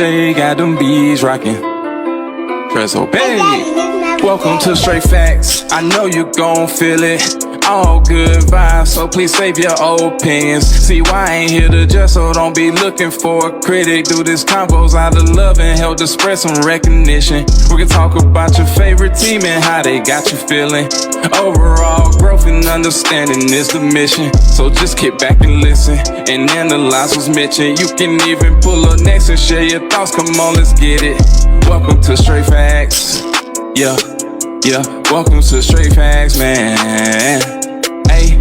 DJ got them bees rocking. Press obey. Welcome to Straight Facts. I know you gon' feel it. All good vibes, so please save your opinions. See why I ain't here to judge, so don't be looking for a critic. Do this combos out of love and help to spread some recognition. We can talk about your favorite team and how they got you feeling. Overall growth and understanding is the mission. So just kick back and listen and analyze what's mentioned. You can even pull up next and share your thoughts. Come on, let's get it. Welcome to Straight Facts. Yeah. Welcome to Straight Facts, man. Hey.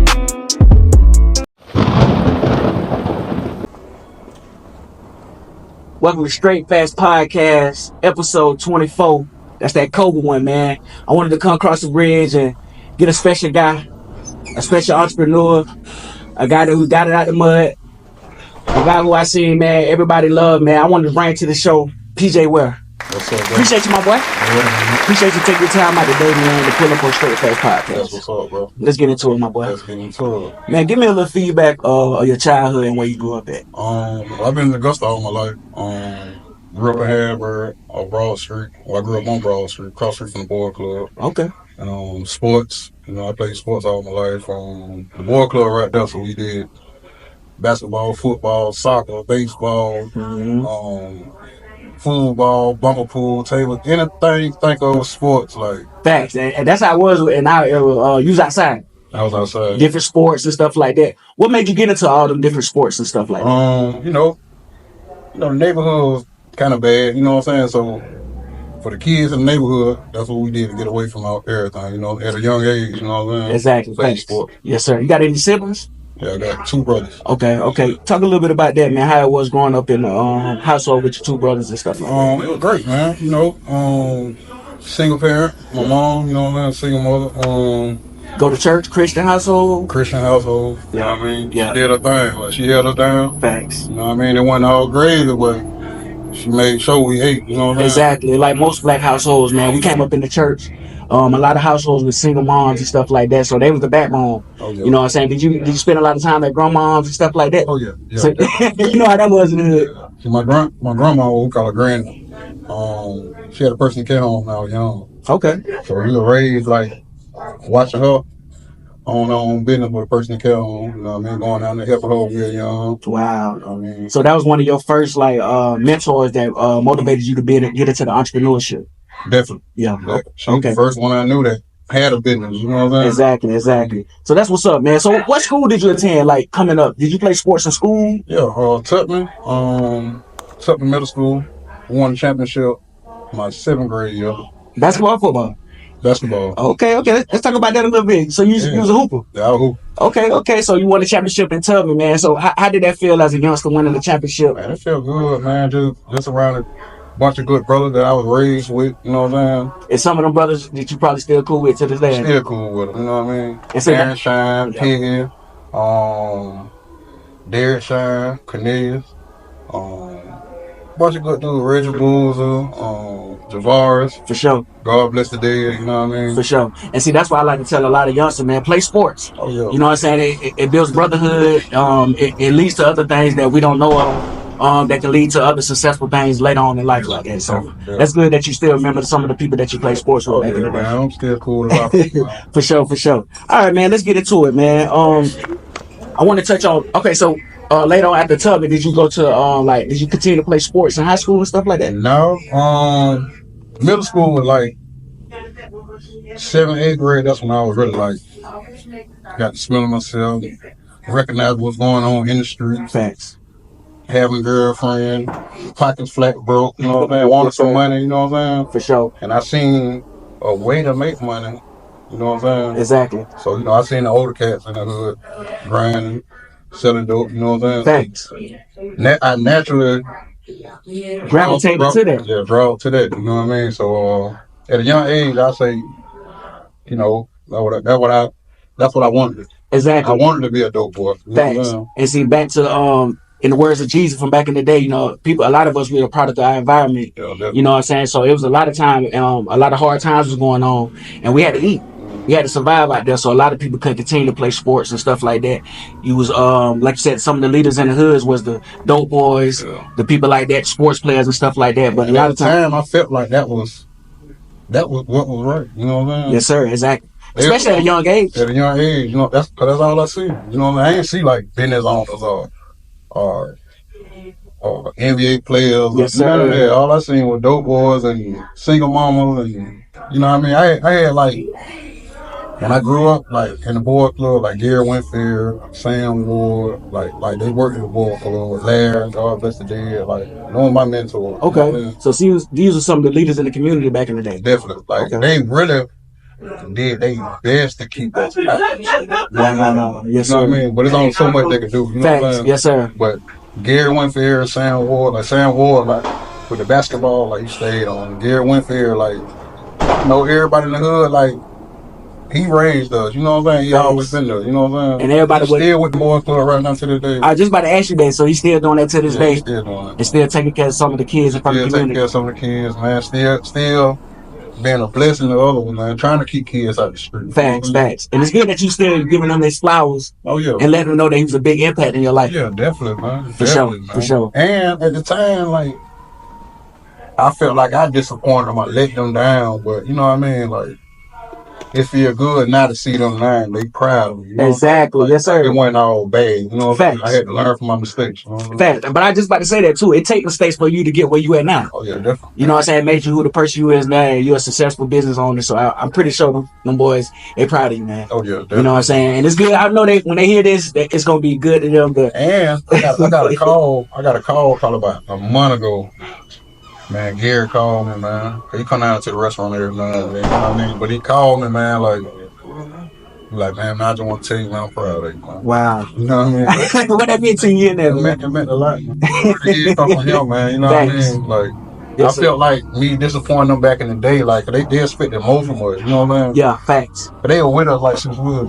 Welcome to Straight Facts Podcast, episode 24. That's that Cobra one, man. I wanted to come across the bridge and get a special guy, a special entrepreneur, a guy who got it out the mud, a guy who I seen, man, everybody love, man. I wanted to bring to the show PJ Ware. What's up, bro? Appreciate you, my boy. Appreciate you taking your time out today, man, to pull up on Straight Facts Podcast. That's what's up, bro. Let's get into it, my boy. Let's get into it. Man, give me a little feedback of your childhood and where you grew up at. I've been in Augusta all my life. Grew up in Harrisburg, Broad Street. Well, I grew up on Broad Street, cross street from the Boy Club. Okay. Sports, I played sports all my life. The Boy Club right there, so we did basketball, football, soccer, baseball, football, bumper pool, table, anything you think of sports, like. Facts, and that's how it was in our era. You was outside. I was outside. Different sports and stuff like that. What made you get into all them different sports and stuff like that? The neighborhood was kind of bad, you know what I'm saying? So, for the kids in the neighborhood, that's what we did to get away from everything, at a young age, you know what I'm saying? Exactly. Playing sports. Yes, sir. You got any siblings? Yeah, I got 2 brothers. Okay. Talk a little bit about that, man. How it was growing up in the household with your 2 brothers and stuff like that. It was great, man. Single parent, my mom, single mother. Go to church, Christian household? Christian household. Yeah. You know what I mean? Yeah. She did her thing. Like, she held her down. Facts. You know what I mean? It wasn't all gravy, but she made sure we ate, you know what I mean? Exactly. Like most black households, man. We came up in the church. A lot of households with single moms and stuff like that, so they was the backbone. Oh, yeah. You know what I'm saying? Did you spend a lot of time at grandmoms and stuff like that? Oh, yeah. So, you know how that was in the hood. See, my grandma, we call her Granny, she had a personal care home when I was young. Okay. So we were raised, like, watching her on her own business with a personal care home, you know what I mean? Going down there helping her real young. Wow. You know what I mean? So that was one of your first, mentors that motivated you to get into the entrepreneurship. Definitely. Yeah. She was the first one I knew that had a business, you know what I'm saying? Exactly. So that's what's up, man. So what school did you attend, like, coming up? Did you play sports in school? Yeah, Tubman Middle School, won the championship my 7th grade year. Basketball or football? Basketball. Okay. Let's talk about that a little bit. So you was a hooper? Yeah, I was a hooper. Okay. So you won the championship in Tubman, man. So how did that feel as a youngster winning the championship? Man, it felt good, man. Just around a bunch of good brothers that I was raised with, you know what I'm saying? And some of them brothers that you probably still cool with to this day? Still cool with them, you know what I mean? And so Aaron Shine, Piggy, Derek Shine, Cornelius, bunch of good dudes, Reggie Boozer, Javaris. For sure. God bless the dead, you know what I mean? For sure. And see, that's why I like to tell a lot of youngsters, man, play sports. Oh, yeah. You know what I'm saying? It builds brotherhood. It leads to other things that we don't know of, that can lead to other successful things later on in life like that. So that's good that you still remember some of the people that you play sports with. Yeah, man, I'm still cool about it. For sure. All right, man, let's get into it, man. I want to touch on, okay, so later on after Tubman, did you go to, did you continue to play sports in high school and stuff like that? No, middle school was like 7th, 8th grade. That's when I was really got to smell myself, recognize what's going on in the street. Facts. Having girlfriend, pockets flat broke, you know what I'm saying? Wanted some money, you know what I'm saying? For sure. And I seen a way to make money, you know what I'm saying? Exactly. So, I seen the older cats in the hood grinding, selling dope, you know what I'm Thanks. saying? I naturally gravitated to that. Yeah, draw to that, you know what I mean? So at a young age, I say, that's what I wanted. Exactly. I wanted to be a dope boy. Thanks. And see, back to in the words of Jesus from back in the day, a lot of us were a product of our environment. Yeah, you know what I'm saying? So it was a lot of time, a lot of hard times was going on, and we had to eat. You had to survive out there, so a lot of people couldn't continue to play sports and stuff like that. You was like you said, some of the leaders in the hoods was the dope boys, the people like that, sports players and stuff like that. But a lot of time, I felt like that was what was right. You know what I'm saying? Yes, sir. Exactly. Especially at a young age. At a young age, you know, that's all I see. You know what I mean? I ain't see like business owners or NBA players. Yes, sir. Yeah, all I seen was dope boys and single mamas, and you know what I mean. I had like when I grew up, like in the boy club, like Gary Winfield, Sam Ward, like they worked in the boy club. Ware, God bless the dead, like one of my mentors. Okay, you know what I mean? so these are some of the leaders in the community back in the day. Definitely, like they really did they best to keep us. Yes, you know what I mean? But it's only so much they can do. You know Facts. what I'm saying? Yes, sir. But Gary Winfield, Sam Ward, like with the basketball, like he stayed on. Gary Winfield, like you know everybody in the hood, like he raised us. You know what I'm saying? He always been there. You know what I'm saying? And everybody still with the boy club right now to this day. I was just about to ask you that. So he's still doing that to this day. He's still doing it. And still taking care of some of the kids in front of the community. Taking care of some of the kids, man. Still being a blessing to others, man. Trying to keep kids out the street. Facts. And it's good that you still giving them their flowers. Oh yeah. And letting them know that he was a big impact in your life. Yeah, definitely, man. For sure. And at the time, like I felt like I disappointed them. I let them down, but you know what I mean, like. It feel good now to see them now. They proud of me. You know? Exactly. Like, yes, sir. It wasn't all bad. You know, Facts. I had to learn from my mistakes. You know? Facts. But I just about to say that too. It takes mistakes for you to get where you at now. Oh yeah, definitely. You know what I'm saying? It made you who the person you is now. And you're a successful business owner. So I'm pretty sure them boys, they proud of you, man. Oh yeah, definitely. You know what I'm saying? And it's good. I know when they hear this, it's gonna be good to them. And I got a call. I got a call probably about a month ago. Man, Gary called me, man. He come down to the restaurant every night. You know what I mean? But he called me, man, like, man, I just want to tell you, man, I'm proud of you, man. Wow. You know what I mean? What that mean to you in there, man? It meant a lot. It come from him, man. You know what I mean? Like, yes, I felt like me disappointing them back in the day. Like, they expected more from us. You know what I mean? Yeah, facts. But they were with us, like, since we were,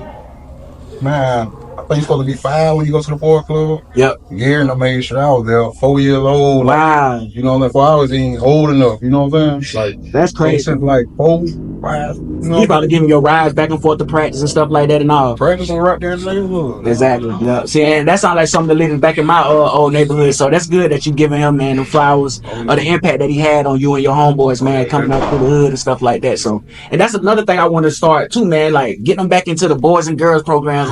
man, I think you're supposed to be 5 when you go to the boy club. Yep. Gary and I made sure I was there, 4 years old. Wow. Like, you know, like, before I was even old enough. You know what I'm saying? Like, that's crazy. Since like 4, 5. You know, you probably giving your rides back and forth to practice and stuff like that and all. Practicing right there in the neighborhood. Exactly. Yeah. See, and that sounds like some of the leaders back in my old neighborhood. So that's good that you giving him, man, the flowers or the impact that he had on you and your homeboys, man, coming up through the hood and stuff like that. So, and that's another thing I want to start too, man. Like getting them back into the boys and girls programs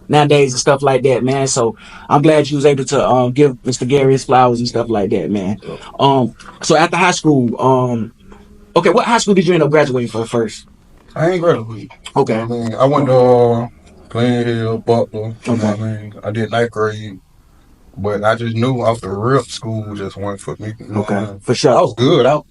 nowadays and stuff like that, man. So I'm glad you was able to give Mr. Gary his flowers and stuff like that, man. So after high school, okay, what high school did you end up graduating for first? I ain't graduated. Okay. I mean, I went to Glen Hill, Butler. You know what I mean? I did 9th grade, but I just knew off the rip school just wasn't for me. You know what I mean? For sure. I was good. I was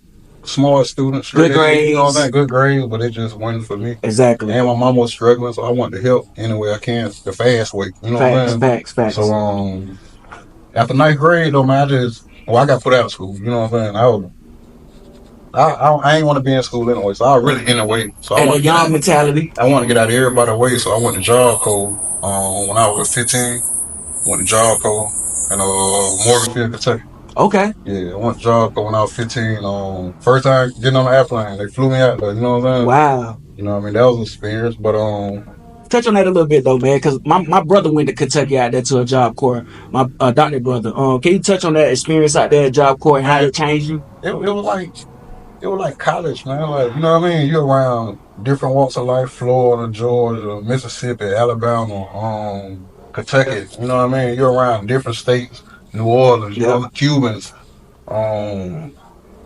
a smart student, good grades. You know what I'm saying? Good grades, but it just wasn't for me. Exactly. And my mom was struggling, so I wanted to help any way I can, the fast way. You know what I mean? Facts. So after 9th grade, though, man, I got put out of school. You know what I'm saying? I ain't want to be in school anyway, so I was really in the way. So and a young mentality. I want to get out of everybody's way, so I went to Job Corps when I was 15. Went to Job Corps in Morganfield, Kentucky. Okay. Yeah, I went to Job Corps when I was 15. First time getting on the airplane, they flew me out there. You know what I'm saying? Wow. You know what I mean? That was an experience, but touch on that a little bit though, man, because my brother went to Kentucky out there to a Job Corps. My adopted brother. Can you touch on that experience out there at Job Corps and how it changed you? It was like college, man. Like, you know what I mean? You're around different walks of life: Florida, Georgia, Mississippi, Alabama, Kentucky. You know what I mean? You're around different states, New Orleans, you know, Cubans,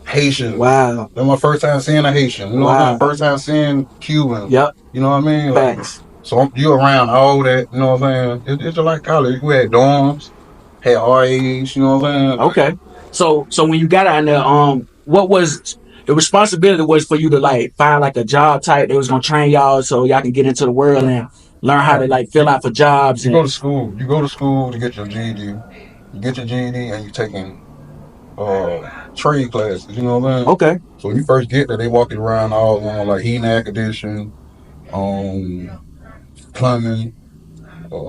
Haitians. Wow. That was my first time seeing a Haitian. You know what I mean? First time seeing Cubans. Yep. You know what I mean? Thanks. So you're around all that, you know what I'm saying? It's just like college. We had dorms, had RAs, you know what I'm saying? Okay. So when you got out there, what was the responsibility was for you to like find like a job type that was gonna train y'all so y'all can get into the world and learn how to like fill out for jobs. You go to school. You go to school to get your GED. You get your GED and you're taking trade classes. You know what I'm saying? Okay. So when you first get there, they walk you around all on like heating, air conditioning, plumbing,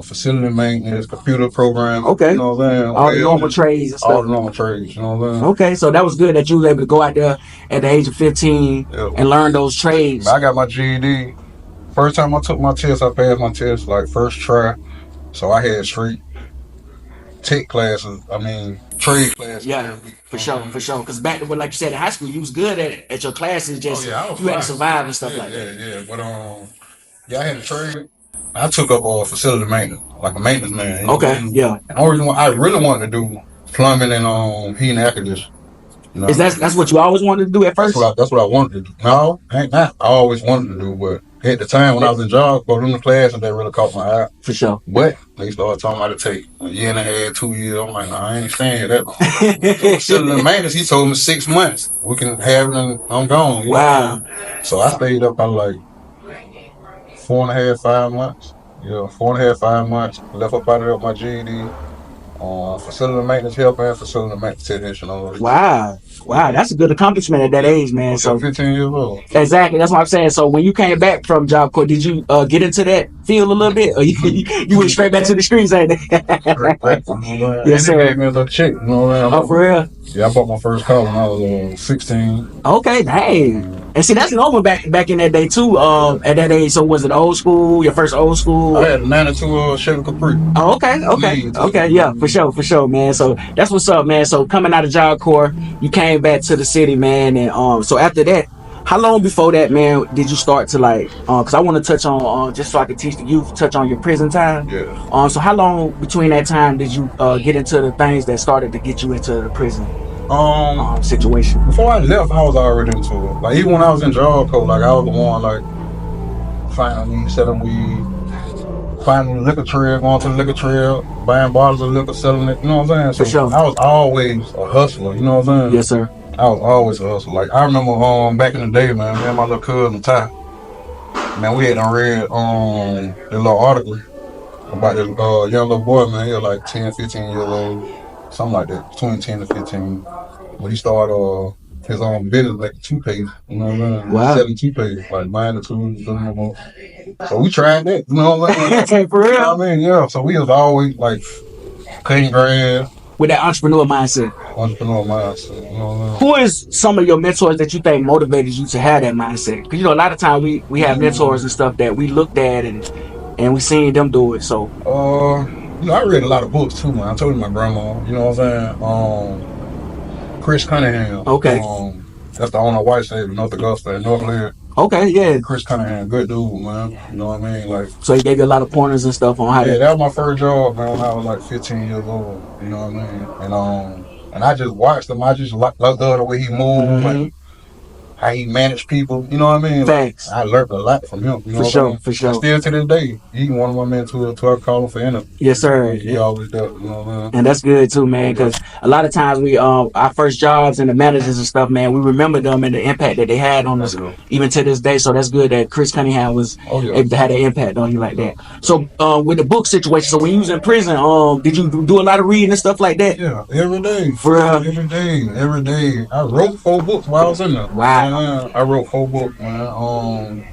facility maintenance, computer programming. Okay. You know what I'm saying? All the normal trades and stuff. All the normal trades. You know what I'm saying? Okay, so that was good that you was able to go out there at the age of 15 and learn those trades. I got my GED first time I took my test, I passed my test like first try. So I had straight tech classes. I mean, trade classes. Yeah, for sure. Because back when, like you said, in high school, you was good at your classes. Just you had to survive and stuff like that. Yeah. But yeah, I had a trade. I took up facility maintenance, like a maintenance man. Okay, yeah. And I really wanted to do plumbing and heating and air conditioning. You know? Is that's what you always wanted to do at first? That's what I wanted to do. No, ain't that. I always wanted to do, but at the time when I was in job, going in the class, and they really caught my eye. For sure. But they started talking about it take a year and a half, 2 years. I'm like, nah, I ain't staying here that long. So facility maintenance, he told me 6 months. We can have it and I'm gone. Wow. So I stayed up about like 4.5, 5 months. Yeah, 4.5, 5 months. Left up out of my GED. Facility maintenance helper and facility maintenance technician. Wow, that's a good accomplishment at that age, man. So 15 years old. Exactly, that's what I'm saying. So when you came back from Job Corps, did you get into that field a little bit, or you went straight back to the streets? Ain't it? Yes, sir. They gave me a little check, you know what I mean? Oh, for real? Yeah, I bought my first car when I was 16. Okay, dang. And see, that's normal back in that day too. At that age, so was it old school? Your first old school? I had a 92 Chevy Capri. Oh, okay, yeah, for sure, man. So that's what's up, man. So coming out of Job Corps, you came back to the city, man, and so after that, how long before that, man, did you start to like? Because I want to touch on just so I can teach the youth, touch on your prison time. Yeah. So how long between that time did you get into the things that started to get you into the prison? Situation. Before I left, I was already into it. Like even when I was in Job Corps, like I was the one like finding weed, selling weed, finding the liquor trail, going to the liquor trail, buying bottles of liquor, selling it. You know what I'm saying? So for sure. I was always a hustler. You know what I'm saying? Yes, sir. I was always a hustler. Like I remember back in the day, man, me and my little cousin Ty, man, we had read the little article about this young little boy, man. He was like 10, 15 years old, something like that, between 10 to 15. When he started his own business, like a toothpaste, you know what I mean? Wow. Selling toothpaste, like buying the tubes, doing them all. So we tried that, you know what I mean? For real? You know what I mean? Yeah, so we was always like cutting grass. With that entrepreneur mindset. You know what I mean? Who is some of your mentors that you think motivated you to have that mindset? Because, you know, a lot of times we have mentors and stuff that we looked at and we seen them do it, so. You know, I read a lot of books too, man. I told you my grandma, you know what I'm saying? Chris Cunningham. Okay. That's the owner of White State, North Augusta and North Lair. Okay, yeah. Chris Cunningham, good dude, man. You know what I mean? Like. So he gave you a lot of pointers and stuff on how to. Yeah, that was my first job, man, when I was like 15 years old. You know what I mean? And I just watched him. I just loved the way he moved, like, how he managed people. You know what I mean? Thanks. Like, I learned a lot from him. You know for sure. And still to this day, he's one of my mentors. I call him for anything. Yes, sir. He always does. You know what I mean? And that's good too, man. Because a lot of times we our first jobs and the managers and stuff, man, we remember them and the impact that they had on us, even to this day. So that's good that Chris Cunningham was able to have an impact on you like that. So with the book situation, so when you was in prison, did you do a lot of reading and stuff like that? Yeah, every day. For every day. I wrote 4 books while I was in there. Wow. I wrote 4 books, man.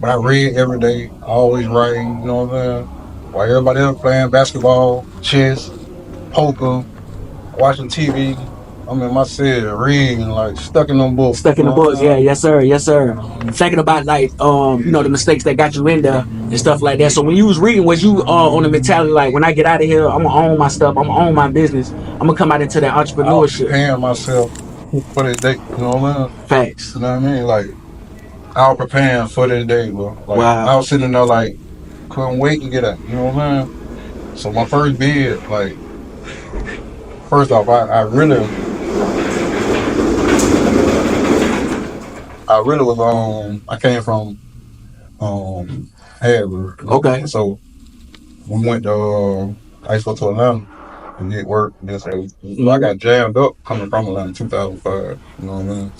But I read every day, always writing, you know what I'm saying? While everybody else playing basketball, chess, poker, watching TV, I'm in my cell reading, like stuck in them books. Yeah, yes sir. Thinking about like you know, the mistakes that got you in there and stuff like that. So when you was reading, was you on the mentality like, when I get out of here, I'm gonna own my stuff, I'm gonna own my business, I'm gonna come out into that entrepreneurship? I was preparing myself for this day, you know what I mean? Facts. You know what I mean? Like, I was preparing for this day, bro. Like, wow. I was sitting there like, couldn't wait to get out, you know what I mean? So my first bid, like, first off, I really was I came from Harrisburg. Okay. So we went to I used to go to Atlanta and get work. So I got jammed up coming from Atlanta in 2005. You know what I mean?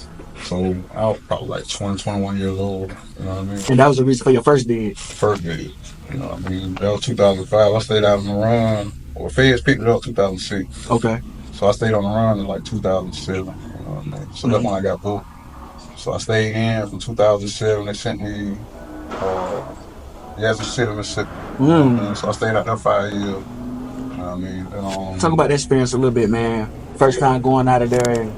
So I was probably like 20, 21 years old. You know what I mean? And that was the reason for your first bid. First bid. You know what I mean? That was 2005. I stayed out on the run. Well, Feds picked it up 2006. Okay. So I stayed on the run in like 2007. You know what I mean? So that's when I got booked. So I stayed in from 2007. They sent me Yazoo City, Mississippi. So I stayed out there 5 years. You know what I mean? And, talk about that experience a little bit, man. First time going out of there and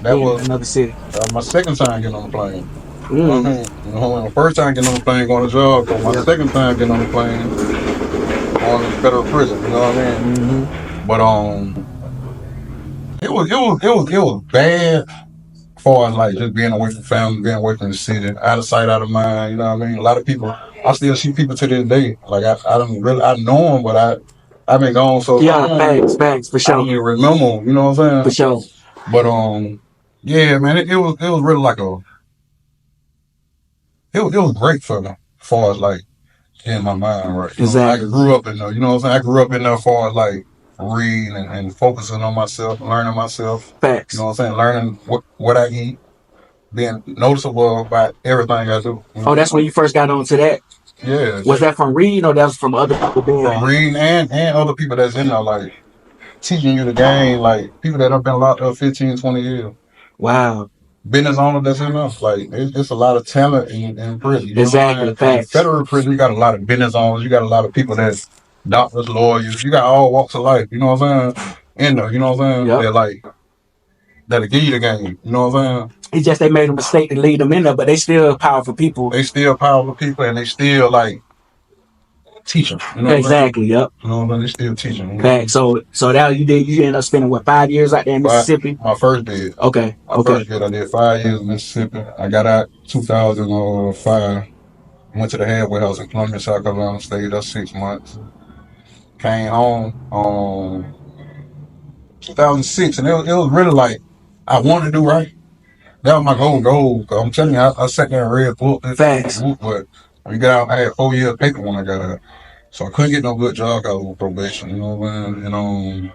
that was another city. My second time getting on the plane. You know what I mean? You know, the first time getting on the plane, going to job. So my second time getting on the plane, going to federal prison. You know what I mean? But it was bad. As far as like just being away from family, being away from the city, out of sight, out of mind. You know what I mean? A lot of people, I still see people to this day. Like I don't really, I know them, but I've been gone so long. Facts, for I don't sure. even remember them. You know what I'm saying? For sure. But yeah, man, it was really like it was great for me. As far as like in my mind, right? You know, I grew up in there. You know what I'm saying? I grew up in there as far as like reading and focusing on myself, learning myself. Facts. You know what I'm saying? Learning what I eat, being noticeable about everything I do. You know? Oh, that's when you first got onto that? Yeah. Was that from reading or that was from other people being? From reading and other people that's in there, like teaching you the game, like people that have been locked up 15, 20 years. Wow. Business owner that's in us. Like it's a lot of talent in prison. You know Exactly. in federal prison, you got a lot of business owners. You got a lot of people that's doctors, lawyers. You got all walks of life. You know what I'm saying? In there, you know what I'm saying? Yep. They're like that'll give you the game. You know what I'm saying? It's just they made a mistake to lead them in there, but they still powerful people. They still powerful people, and they still like teaching. You know exactly. Yep. You know what I'm saying? They still teaching. Fact. So that you ended up spending what 5 years out there in Mississippi? My first bid. Okay. My first bid, I did 5 years in Mississippi. I got out 2005. Went to the halfway house in Columbia, South Carolina. Stayed there 6 months. Came home 2006, and it was really like I wanted to do right. That was my goal. Cause I'm telling you, I sat there and read books. Facts. But when you got out, I had 4 years paper when I got out, so I couldn't get no good job. I was on probation, you know what I mean?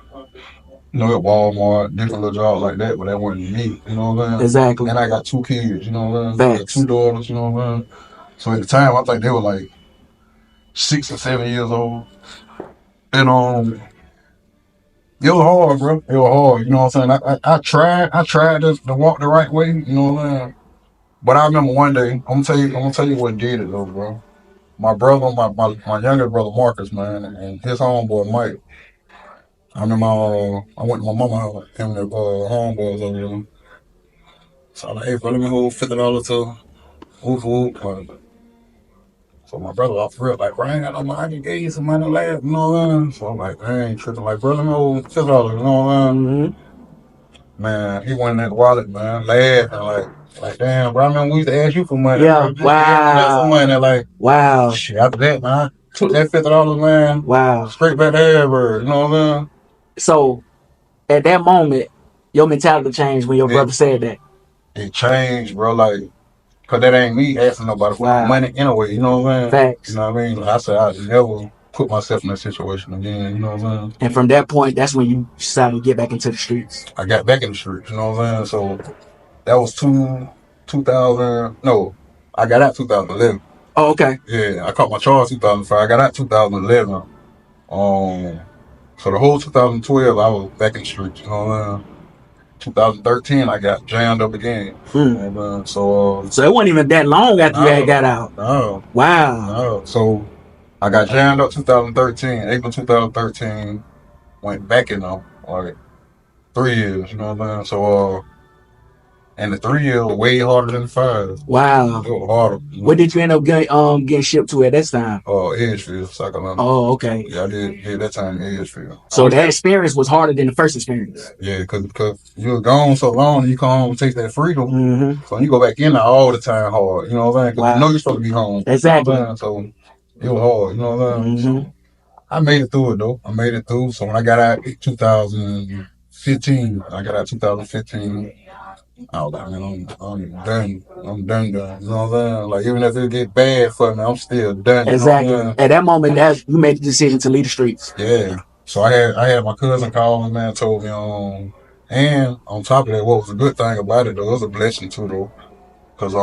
At Walmart, different little jobs like that, but that wasn't me, you know what I mean? Exactly. And I got 2 kids, you know what I mean? Facts. I got 2 daughters, you know what I mean? So at the time, I think they were like 6 or 7 years old, and it was hard, bro. It was hard. You know what I'm saying? I tried to walk the right way. You know what I'm saying? But I remember one day. I'm gonna tell you what did it though, bro. My brother, my younger brother Marcus, man, and his homeboy Mike. I remember I went to my mama house. Him and the homeboys over there. So I'm like, hey, bro, let me hold $50 to whoop. So my brother off the rip, like, bro, I ain't got no money. I just gave you some money last, you know what I mean? So I'm like, I ain't tripping. Like, bro, let me hold $50, you know what I mean? Man, he went in that wallet, man, laughing, like, damn, bro, I remember we used to ask you for money. Yeah, bro. wow. For money, like, wow. Shit, after that, man, I took that $50, man. Wow. Straight back to Harrisburg, you know what I mean? So, at that moment, your mentality changed when your brother said that. It changed, bro, like, cause that ain't me asking nobody for money anyway, you know what I mean? Facts. You know what I mean? Like I said, I never put myself in that situation again, you know what I'm saying? And from that point, that's when you decided to get back into the streets. I got back in the streets, you know what I'm saying? So that was 2000, no, I got out 2011. Oh, okay. Yeah, I caught my charge 2005. I got out 2011. So the whole 2012, I was back in the streets, you know what I'm saying? 2013, I got jammed up again. So it wasn't even that long after you had got out. No. Wow. No. So I got jammed up 2013, April 2013, went back in them, like 3 years, you know what I'm saying? So, and the 3 years was way harder than the 5. Wow. It was harder. Where did you end up getting shipped to at that time? Edgefield, South Carolina. Oh, okay. Yeah, I did that time in Edgefield. So that experience was harder than the first experience? Yeah, because you were gone so long and you come home and take that freedom. So you go back in there all the time hard, you know what I'm saying? Because you know you're supposed to be home. Exactly. You know so it was hard, you know what I'm saying? So I made it through it though. I made it through. So when I got out in 2015, I was like, man, I'm done. I'm done. You know what I'm saying? Like, even if it get bad for me, I'm still done. Exactly. At that moment, you made the decision to leave the streets. Yeah. So I had my cousin call me, man, told me, and on top of that, what was a good thing about it, though, it was a blessing, too, though, because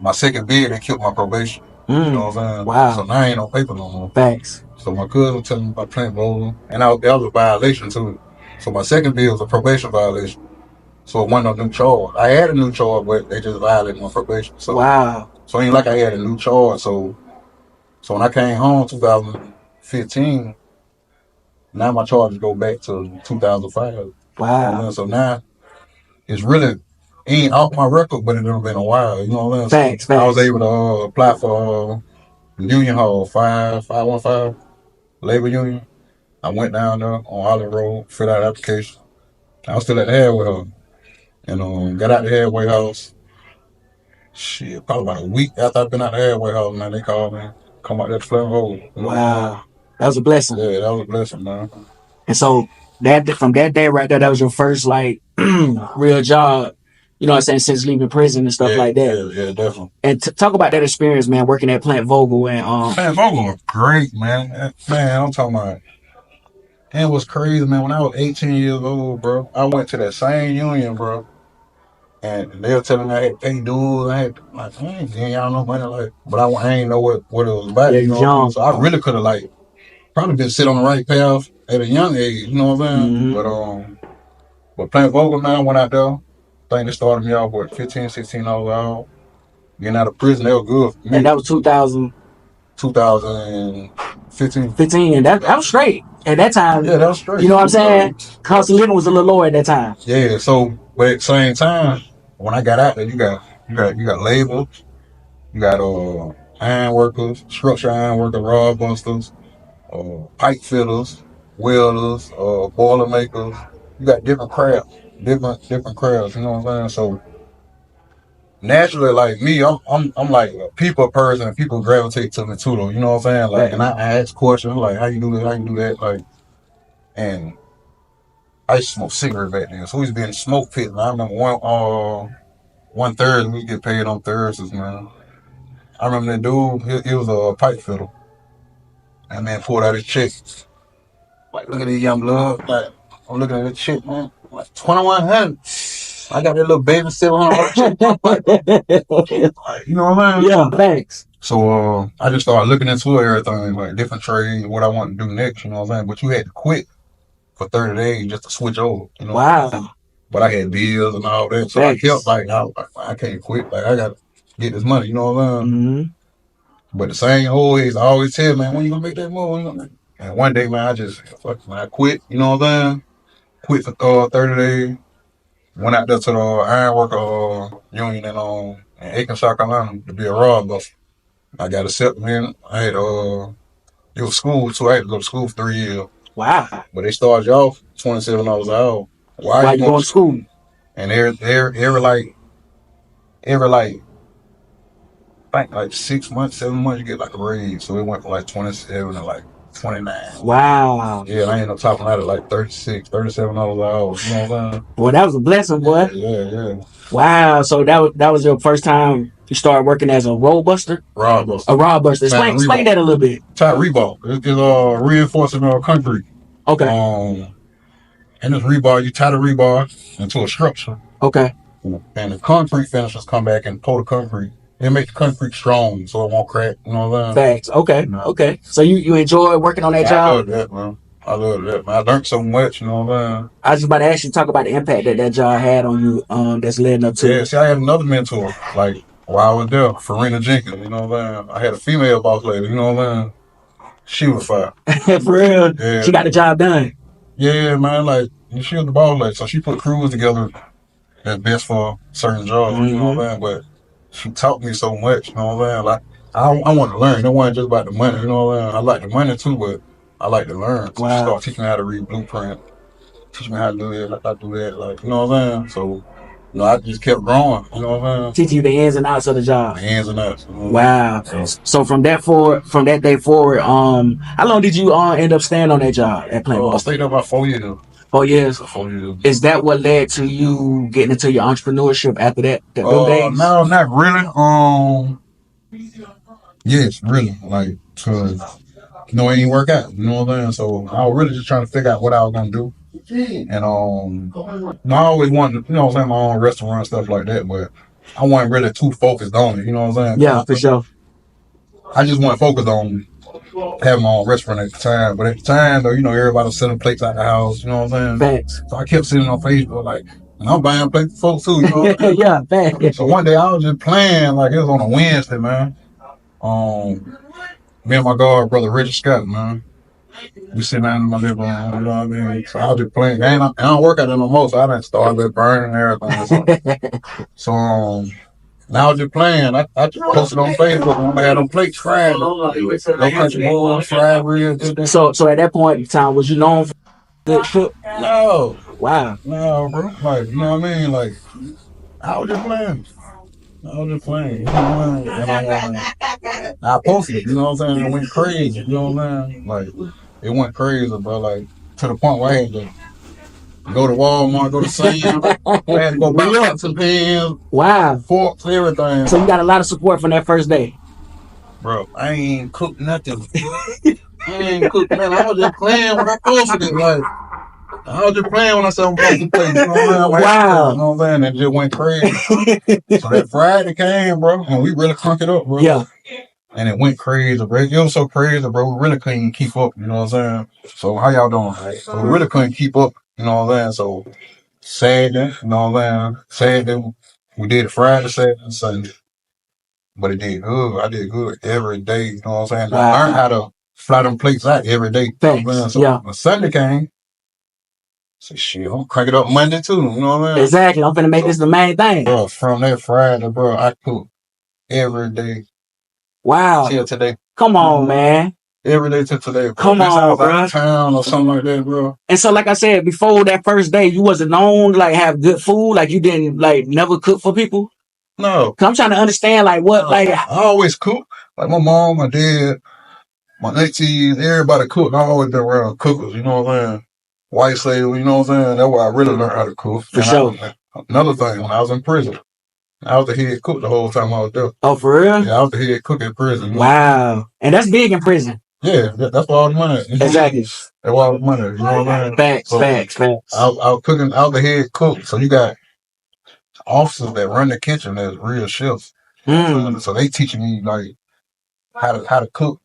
my second bid, they killed my probation. You know what I'm saying? Wow. So now I ain't on paper no more. Thanks. So my cousin telling me about playing bowling, and that was a violation, too. So my second bid was a probation violation. So it wasn't a new charge. I had a new charge, but they just violated my probation. So, wow. So it ain't like I had a new charge. So when I came home 2015, now my charges go back to 2005. Wow. So now it's really ain't off my record, but it never been a while. You know what I'm saying? Facts. I was able to apply for Union Hall 515 labor union. I went down there on Olive Road, filled out the application. I was still at the halfway house, and got out the halfway house. Shit, probably about a week after I've been out the halfway house, man, they called me, come out there to Flint Road. Wow, that was a blessing. Yeah, that was a blessing, man. And so from that day right there, that was your first like real job. You know what I'm saying? Since leaving prison and stuff like that. Yeah, definitely. And talk about that experience, man, working at Plant Vogel and Plant Vogel was great, man. Man, I'm talking about. And it was crazy, man. When I was 18 years old, bro, I went to that same union, bro. And they were telling me I had to pay dues. I had like, I ain't getting y'all no money, like, but I ain't know what it was about. Yeah, you know young. So I really could have like probably been sit on the right path at a young age. You know what I'm saying? Mm-hmm. But Plant Vogel, man, I went out there. I think they started me off with $15, $16 out. Getting out of prison, they were good for me. And that was 2015. 15. That was straight at that time. Yeah, that was straight. You know what I'm saying? Cost of living was a little lower at that time. Yeah, so but at the same time, when I got out there, you got labor, you got iron workers, structure iron workers, rod busters, pipe fitters, welders, boiler makers. You got different crafts, different crafts. You know what I'm saying? So naturally, like me, I'm like a people person, and people gravitate to me too, though. You know what I'm saying? Like, and I ask questions like, how you do this, how you do that, like, and I used to smoke cigarettes back then, so we used to be in the smoke pit. And I remember one Thursday we get paid on Thursdays, man. I remember that dude, he was a pipe fitter. That man pulled out his check. Like, look at this young blood. Like, I'm looking at this check, man. Like, 2,100. I got that little baby $700 check. Like, you know what I mean? Yeah, thanks. So I just started looking into everything, like different trades, what I want to do next. You know what I'm saying? But you had to quit for 30 days just to switch over. You know? Wow. But I had bills and all that, so thanks. I kept like, I can't quit. Like, I gotta get this money. You know what I'm saying? Mm-hmm. But the same always, I always tell, man, when you gonna make that move? And one day, man, I quit. You know what I'm saying? Quit for 30 days. Went out there to the ironworker union in Aiken, South Carolina, to be a rod buster. I got accepted, man. I had it was school too. I had to go to school for 3 years. Wow. But they started you off $27 an hour. Why are you going to school? And every like 6 months, 7 months, you get like a raise. So it went from like 27 to like 29. Wow. Yeah, and I ended up topping out at like $36, $37 an hour. You know what I'm saying? Boy, that was a blessing, boy. Yeah. Wow. So that was your first time you started working as a road buster? Rod buster. A rod buster. Explain that a little bit. Tight rebar. It's reinforcing concrete. Okay. And this rebar, you tie the rebar into a structure. Okay. And the concrete finishers come back and pour the concrete. It makes the concrete strong so it won't crack. You know what I'm saying? Facts. Okay. No. Okay. So you enjoy working on that job? I love that, man. I learned so much, you know what I'm saying? I was just about to ask you to talk about the impact that job had on you that's leading up to it. See, I had another mentor, like, while I was there, Farina Jenkins, you know what I'm saying? I had a female boss lady, you know what I'm saying? She was fire. For real? Yeah. She got the job done? Yeah, man, like, she was the boss lady, so she put crews together that's best for certain jobs, you know what I'm saying? But she taught me so much, you know what I'm saying? Like, I want to learn. It wasn't just about the money, you know what I'm saying? I like the money too, but I like to learn. So she started teaching me how to read blueprint, teach me how to do this, how to do that, like, you know what I'm saying? So, I just kept growing, you know what I'm saying? Teaching you the ins and outs of the job. The ins and outs. You know? Wow. So from that day forward, how long did you end up staying on that job at Plant Vogel? I stayed there about 4 years. 4 years? 4 years. Is that what led to you getting into your entrepreneurship after that? Days? No, not really. Yes, really. Like, cause it ain't work out. You know what I'm saying? So I was really just trying to figure out what I was gonna do. And I always wanted, you know what I'm saying, my own restaurant, stuff like that, but I wasn't really too focused on it, you know what I'm saying? Yeah, for sure. I just wasn't focused on having my own restaurant at the time. But at the time, though, everybody was selling plates out the house, you know what I'm saying? Facts. So I kept sitting on Facebook, like, and I'm buying plates for folks too, you know what I'm saying? Yeah, facts. So one day I was just playing, like, it was on a Wednesday, man. Me and my guard brother, Richard Scott, man. We sit down in my living room, you know what I mean? So I was just playing. I don't work out there no more, so I didn't start with burning and everything. So now I was just playing. I just posted on Facebook. I had them plates fried. No country boys, fried ribs. So at that point in time, was you known for good cook? No. Wow. No, bro. Like, you know what I mean? Like, I was just playing. You know what I mean? And I posted it, you know what I'm saying? It went crazy, you know what I'm saying? Like, it went crazy, bro. Like, to the point where I had to go to Walmart, go to Sam's. I had to go buy pots and pans, Wow. forks, everything. So you got a lot of support from that first day. Bro, I ain't cooked nothing. I was just playing when I posted it. Like, I was just playing when I said I'm supposed to play. You know what I'm saying? Wow. You know what I'm saying? It just went crazy. So that Friday came, bro, and we really crunk it up, bro. Yeah. And it went crazy, bro. It was so crazy, bro. We really couldn't keep up, you know what I'm saying? So how y'all doing? So we really couldn't keep up, you know what I'm saying? So Saturday, you know what I'm saying? Saturday, we did Friday, Saturday, and Sunday. But it did good. I did good every day, you know what I'm saying? Wow. I learned how to fly them plates out every day. Thanks. You know so when Sunday came, I said, shit, I'm crank it up Monday too, you know what I mean? Exactly. I'm finna make this the main thing. Bro, from that Friday, bro, I cook every day. Wow. Till today. Come on, man. Every day till today, bro. Come on, bro. Out of town or something like that, bro. And so, like I said, before that first day, you wasn't known to like have good food, like you didn't like never cook for people. No. Cause I'm trying to understand like what like I always cook. Like my mom, my dad, my aunties, everybody cook. I always been around cookers, you know what I'm saying? White slave, you know what I'm saying? That's where I really learned how to cook. For sure. Another thing, when I was in prison, I was the head cook the whole time I was there. Oh, for real? Yeah, I was the head cook in prison. Wow. And that's big in prison. Yeah, that's where all the money. Exactly. That's where all the money. You know what I mean? Facts. I was cooking. I was the head cook. So you got officers that run the kitchen as real chefs. So they teaching me like how to cook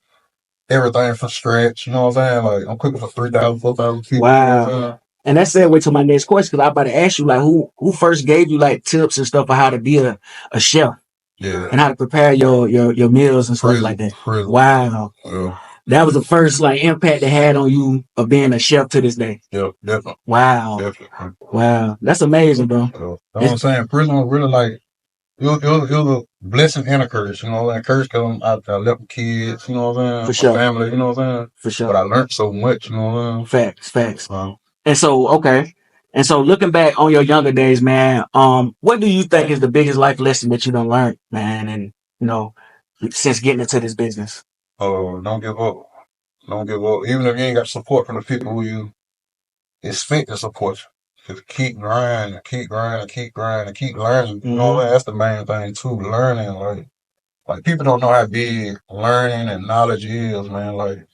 everything from scratch. You know what I'm saying? Like I'm cooking for 3,000, 4,000 people. Wow. You know and that segue to my next question because I'm about to ask you like who first gave you like tips and stuff on how to be a chef. Yeah. And how to prepare your meals and stuff like that. Wow. Yeah. That was the first like impact it had on you of being a chef to this day. Yeah, definitely. Wow. Definitely. Wow. That's amazing, bro. You know what I'm saying? Prison was really like it was a blessing and a curse, you know what I'm saying? Curse because I left my kids, you know what I'm saying? For sure. My family, you know what I'm saying? For sure. But I learned so much, you know what I'm saying? Facts. And so, okay. And so looking back on your younger days, man, what do you think is the biggest life lesson that you done learned, man, and you know, since getting into this business? Oh, don't give up. Don't give up. Even if you ain't got support from the people who you expect to support you. Just keep grinding, keep learning. You know, that's the main thing too, learning. Like people don't know how big learning and knowledge is, man. Like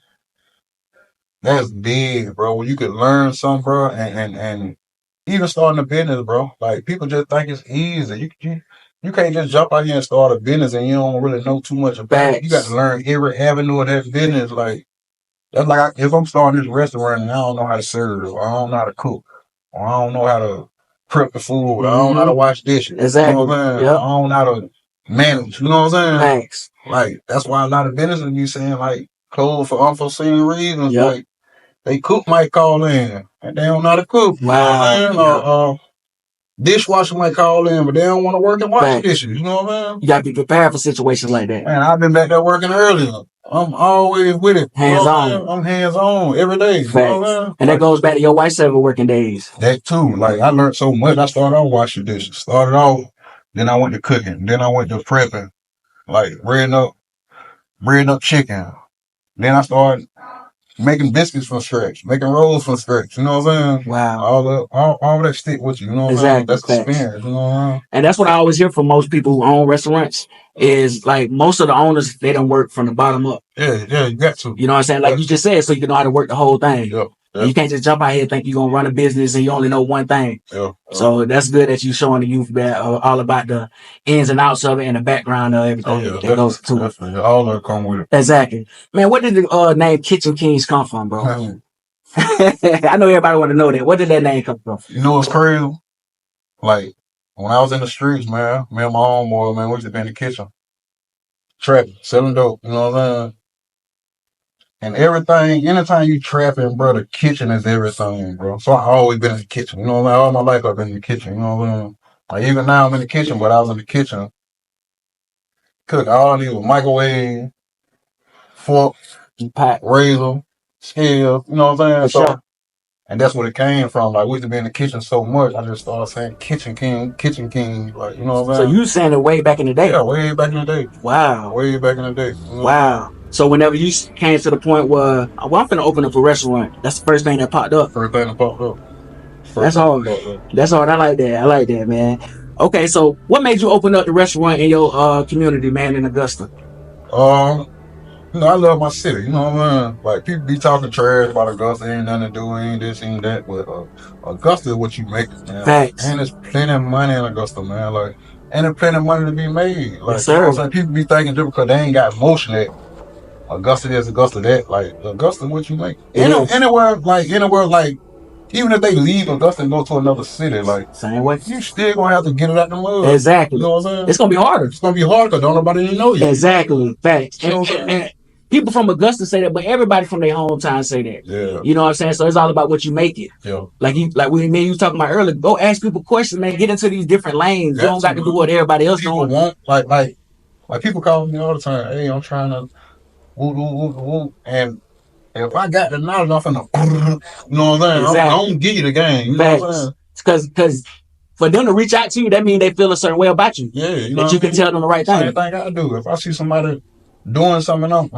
that's big, bro. When you could learn something, bro, and even starting a business, bro. Like people just think it's easy. You can't just jump out here and start a business and you don't really know too much about it. You got to learn every avenue of that business. Like that's like if I'm starting this restaurant and I don't know how to serve, or I don't know how to cook, or I don't know how to prep the food, I don't know how to wash dishes. Exactly. You know what I'm saying? Yep. I don't know how to manage. You know what I'm saying? Thanks. Like that's why a lot of businesses be saying like close for unforeseen reasons. Yep. Like they cook might call in and they don't know how to cook. Wow. You know what I'm saying? Dishwasher might call in, but they don't want to work and wash dishes. You know what I'm saying? You gotta be prepared for situations like that. Man, I've been back there working earlier. I'm always with it. Hands on. I'm hands on every day. You know what I'm saying? And that goes back to your white 7 working days. That too. Like I learned so much. I started off washing dishes. Started off, then I went to cooking. Then I went to prepping. Like breading up chicken. Then I started making biscuits from scratch, making rolls from scratch. You know what I'm saying? Wow. All that stick with you. You know what I'm saying? That's experience. You know what I'm saying? And that's what I always hear from most people who own restaurants is like most of the owners, they don't work from the bottom up. Yeah, you got to. You know what I'm saying? Like you just said, so you can know how to work the whole thing. Yeah. You can't just jump out here and think you're going to run a business and you only know one thing. Yeah. So that's good that you're showing the youth that all about the ins and outs of it and the background of everything that goes to it. Definitely. All that come with it. Exactly. Man, where did the name Kitchen Kingz come from, bro? I know everybody want to know that. Where did that name come from? You know what's crazy? Like, when I was in the streets, man, me and my homeboy, man, we used to be in the kitchen, trapping, selling dope, you know what I'm saying? And everything, anytime you trapping, bro, the kitchen is everything, bro. So I always been in the kitchen. You know what I mean? All my life I've been in the kitchen. You know what I mean? Like even now I'm in the kitchen, but I was in the kitchen. Cook all I need was microwave, fork, Pat. razor, scale. You know what I'm saying? For sure. And that's where it came from. Like we used to be in the kitchen so much, I just started saying Kitchen King, Kitchen King. Like you know what I'm saying? So you saying it way back in the day? Yeah, way back in the day. Wow. Way back in the day. You know wow. So whenever you came to the point where, well, I'm finna open up a restaurant, that's the first thing that popped up. First thing that popped up. That's all. That's all. I like that. I like that, man. Okay, so what made you open up the restaurant in your community, man, in Augusta? You know, I love my city. You know what I mean? Like people be talking trash about Augusta, ain't nothing to do, ain't this, ain't that. But Augusta is what you make it, man. Facts. And there's plenty of money in Augusta, man. Like, and there's plenty of money to be made. Like, Yes, sir. You know what I'm saying? People be thinking just because they ain't got motion that Augusta this, Augusta that. Like, Augusta, what you make? Anywhere, like. Even if they leave Augusta and go to another city, like same way, you still gonna have to get it out the mud. Exactly. You know what I'm saying? It's gonna be harder. It's gonna be hard because don't nobody even know you. Exactly. Facts. You know what I'm saying? And people from Augusta say that, but everybody from their hometown say that. Yeah. You know what I'm saying? So it's all about what you make it. Yeah. Like me and you was talking about earlier. Go ask people questions, man. Get into these different lanes. You don't got to do what everybody else people doing. Want like people call me all the time. Hey, I'm trying to woo, and if I got the knowledge, I'm finna, you know what I'm saying? Exactly. I'm gonna give you the game. You know what I'm saying? Because for them to reach out to you, that means they feel a certain way about you. Yeah, you know that you can tell them the right thing. Same thing I do. If I see somebody doing something else,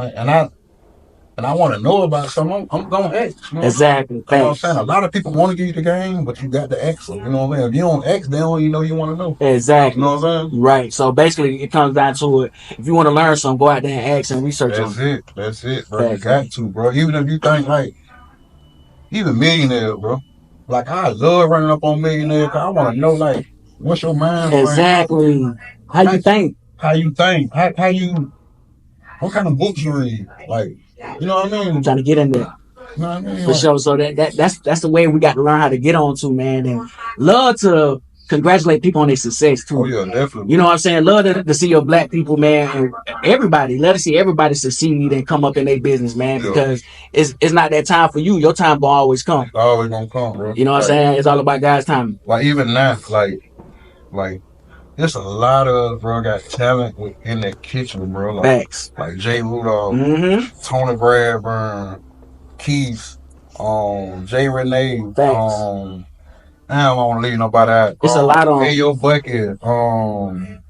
and I want to know about something, I'm gonna ask. You know exactly. You know what I'm saying? A lot of people want to give you the game, but you got to ask them. You know what I mean? If you don't ask, they don't even know you want to know. Exactly. You know what I'm saying? Right. So basically, it comes down to it. If you want to learn something, go out there and ask and research on it. That's it, bro. You got to, bro. Even if you think like, even millionaires, bro. Like I love running up on millionaires because I want to know like, what's your mind? Exactly. How you think? How you think? How you? What kind of books you read? Like, you know what I mean? I'm trying to get in there. You know what I mean? For sure. So that's the way we got to learn how to get on to, man. And love to congratulate people on their success too. Oh yeah, definitely. You know what I'm saying? Love to see your black people, man, and everybody. Love to see everybody succeed and come up in their business, man. Yeah. Because it's not that time for you. Your time will always come. It's always gonna come, bro. You know what I'm saying? It's all about God's time. Like even now, like there's a lot of bro got talent in that kitchen, bro. Like, facts. Like Jay Rudolph, Tony Bradburn, Keith, Jay Renee, facts. I don't want to leave nobody out. It's a lot on. Hey, your bucket. Man,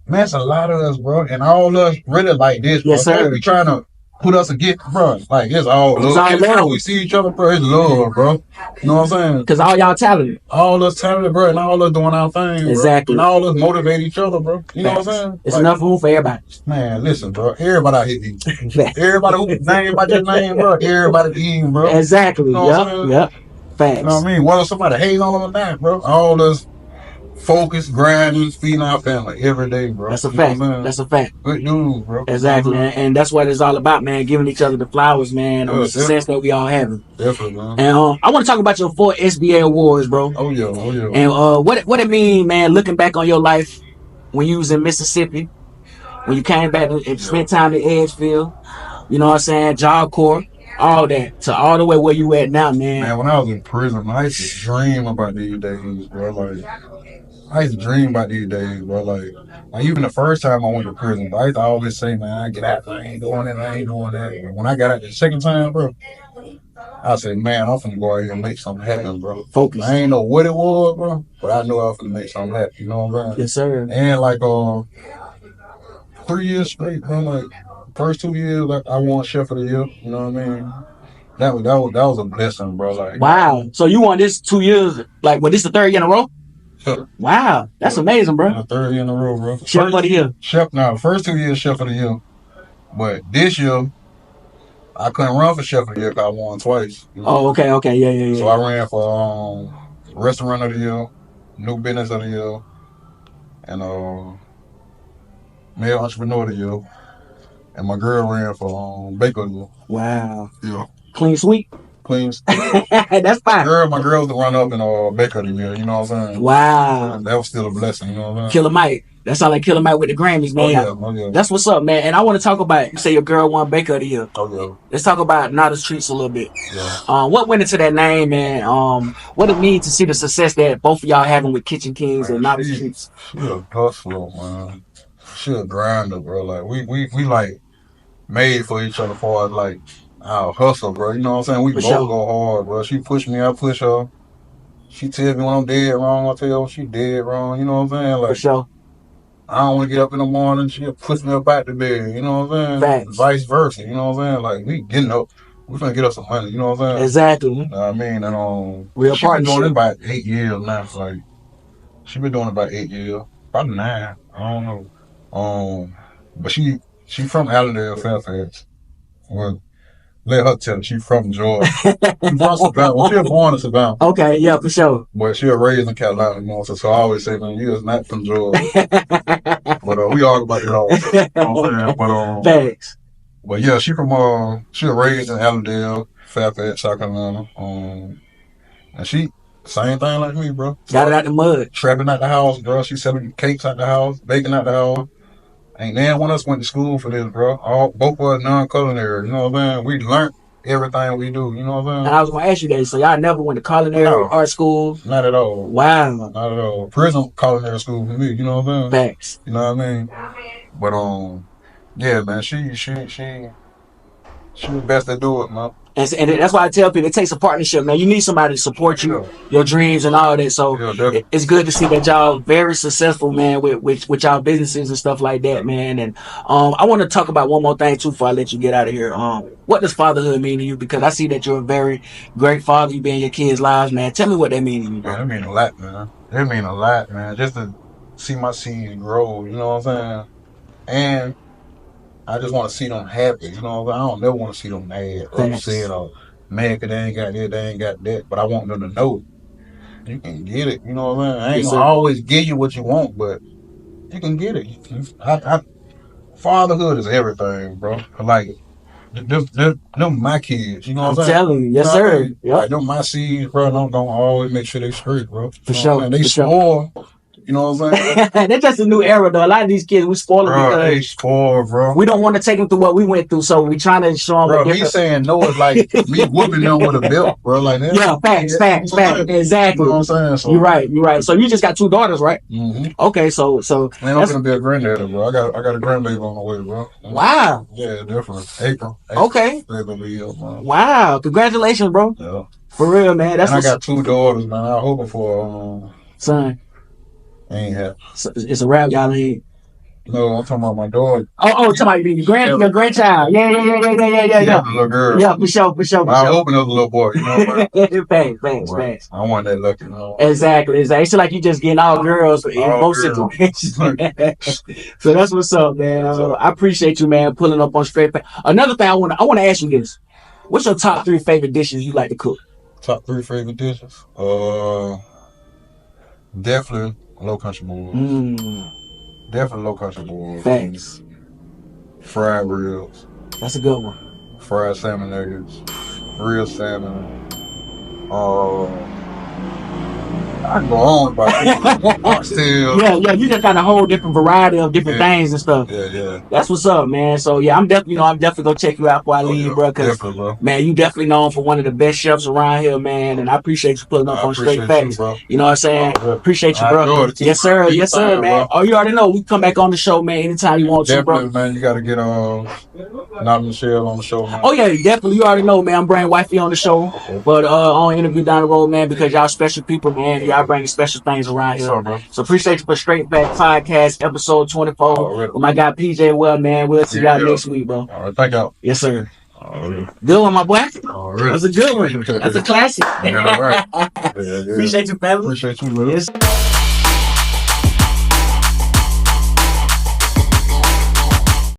it's a lot of us, bro. And all of us really like this, bro. Yes, sir. We trying to put us against, bro. Like, it's all love. Every time we see each other, bro, it's love, bro. You know what I'm saying? Because all y'all talented. All us talented, bro, and all us doing our thing, bro. Exactly. And all us motivate each other, bro. You know what I'm saying? It's like, enough room for everybody. Man, listen, bro. Everybody out here eating. Everybody who's name by your name, bro. Everybody eating, bro. Exactly. You know yep. Facts. You know what I mean? Whether somebody hates on them or not, bro. All us focus, grinding, feeding our family every day, bro. That's a fact. That's a fact. Good news, bro. Exactly. And that's what it's all about, man. Giving each other the flowers, man, on the success that we all having. Definitely, man. And I want to talk about your 4 SBA awards, bro. Oh yeah. And what it mean, man, looking back on your life when you was in Mississippi, when you came back and spent time in Edgefield, you know what I'm saying, Job Corps, all that, to all the way where you at now, man. Man, when I was in prison, I used to dream about these days, bro. Like, I used to dream about these days, bro. Like even the first time I went to prison, I used to always say, man, I get out, I ain't doing it, I ain't doing that. But when I got out the second time, bro, I said, man, I'm finna go out here and make something happen, bro. Focus. I ain't know what it was, bro, but I knew I was finna make something happen. You know what I'm saying? Yes, sir. And like 3 years straight, bro. Like first 2 years, like I won Chef of the Year. You know what I mean? That was a blessing, bro. Like, wow. So you won this 2 years? Like, this the 3rd year in a row? Wow, that's amazing, bro. 3rd year in a row, bro. Chef of the Year. First 2 years Chef of the Year, but this year I couldn't run for Chef of the Year because I won twice. You know? Oh, okay, yeah. So I ran for Restaurant of the Year, New Business of the Year, and Male Entrepreneur of the Year, and my girl ran for Baker of the Year. Wow. Yeah. Clean sweep. clean. That's fine. My girl's the run up and baker the year. You know what I'm saying? Wow. That was still a blessing. You know what I'm saying? Killer Mike. That sound like Killer Mike with the Grammys, man. Oh yeah. That's what's up, man. And I want to talk about, you say your girl won Baker of the Year. Oh yeah. Let's talk about Not the Streets a little bit. Yeah. What went into that name, and what it means to see the success that both of y'all having with Kitchen Kingz and Not the Streets. She a hustler, man. She a grinder, bro. Like we like made for each other for like our hustle, bro. You know what I'm saying? We both go hard, bro. She push me, I push her. She tells me when I'm dead wrong, I tell her when she dead wrong. You know what I'm saying? Like, for sure. I don't want to get up in the morning. She'll push me up out the bed. You know what I'm saying? Facts. Vice versa. You know what I'm saying? Like, we getting up. We finna get us some money. You know what I'm saying? Exactly. You know what I mean? And real she been doing it partnership. about 8 years now. Like, she been doing it about 8 years. Probably 9. I don't know. But she from Allendale, Fairfax. Well, let her tell it. She from Georgia. She from Savannah. Well, she was born in Savannah. Okay, yeah, for sure. But she was raised in Carolina, you know, so I always say, man, you is not from Georgia. But we argue about it all. You know what I'm saying? Thanks. But yeah, she was raised in Allendale, Fairfax, South Carolina. And she, same thing like me, bro. Got it out the mud. Trapping out the house, bro. She selling cakes out the house, baking out the house. Ain't then one of us went to school for this, bro. Both of us non-culinary, you know what I'm saying? We learned everything we do, you know what I'm saying? And I was going to ask you that, so y'all never went to culinary art school? Not at all. Wow. Not at all. Prison culinary school for me, you know what I'm saying? Facts. You know what I mean? But yeah, man, she was best to do it, man. And that's why I tell people it takes a partnership, man. You need somebody to support you, your dreams and all that. So it's good to see that y'all very successful, man, with y'all businesses and stuff like that, man. And I want to talk about one more thing too before I let you get out of here. What does fatherhood mean to you? Because I see that you're a very great father. You be in your kids' lives, man. Tell me what that means to you, bro. Man, it mean a lot, man. It mean a lot, man. Just to see my seeds grow, you know what I'm saying? And I just want to see them happy, you know. I don't never want to see them mad, upset, or mad because they ain't got this, they ain't got that. But I want them to know you can get it, you know what I mean? I ain't gonna always give you what you want, but you can get it. Fatherhood is everything, bro. Like, them my kids, you know what I'm saying? I'm telling you, yes, sir. Yep. Like, them my seeds, bro. Don't always make sure they straight, bro. For sure. They spoil. You know what I'm saying? That's just a new era, though. A lot of these kids, we spoil them because they spoil, bro. We don't want to take them through what we went through, so we trying to show them. Bro, me saying no is like me whooping them with a belt, bro. Like that. Yeah, facts. Exactly. You know what I'm saying? So, you're right. So you just got 2 daughters, right? Mm-hmm. Okay, so. Man, I'm gonna be a granddaddy, bro. I got a grandbaby on the way, bro. Wow. Yeah, definitely. April. Okay. They're gonna be here, man. Wow, congratulations, bro. Yeah. For real, man. I got 2 daughters, man. I'm hoping for son. Ain't happening. So it's a rap, y'all ain't. No, I'm talking about my daughter. Oh, talking about your grandchild. Yeah. The little girl. Yeah, for sure. I'm hoping it was a little boy, you know. Thanks. I want that lucky, you know. Exactly. It's like you just getting all girls in most situations. So that's what's up, man. I appreciate you, man, pulling up on Straight Facts. Another thing I want to ask you this: what's your top 3 favorite dishes you like to cook? Top 3 favorite dishes? Definitely low country boys. Definitely low country boys. Thanks. Fried ribs. That's a good one. Fried salmon nuggets. Real salmon. I can go on about oxtail. Yeah, you just got a whole different variety of different things and stuff. Yeah. That's what's up, man. So yeah, I'm definitely gonna check you out before I leave, bro. Cause man, you definitely known for one of the best chefs around here, man. And I appreciate you pulling up on Straight Facts. You know what I'm saying? Appreciate you, bro. Yes, sir, man. Oh, you already know. We come back on the show, man, anytime you want to, bro. Definitely, man. You gotta get Not Michelle on the show, man. Oh yeah, definitely. You already know, man. I'm bringing wifey on the show, but on interview down the road, man, because y'all special people, man. Y'all bringing special things around here. So appreciate you for Straight Facts Podcast, episode 24. With my guy PJ Well, man. We'll see y'all next week, bro. All right, thank y'all. Yes, sir. Good one, my boy. That's a good one. That's a classic. All right. Appreciate you, family. Appreciate you, bro. Yes.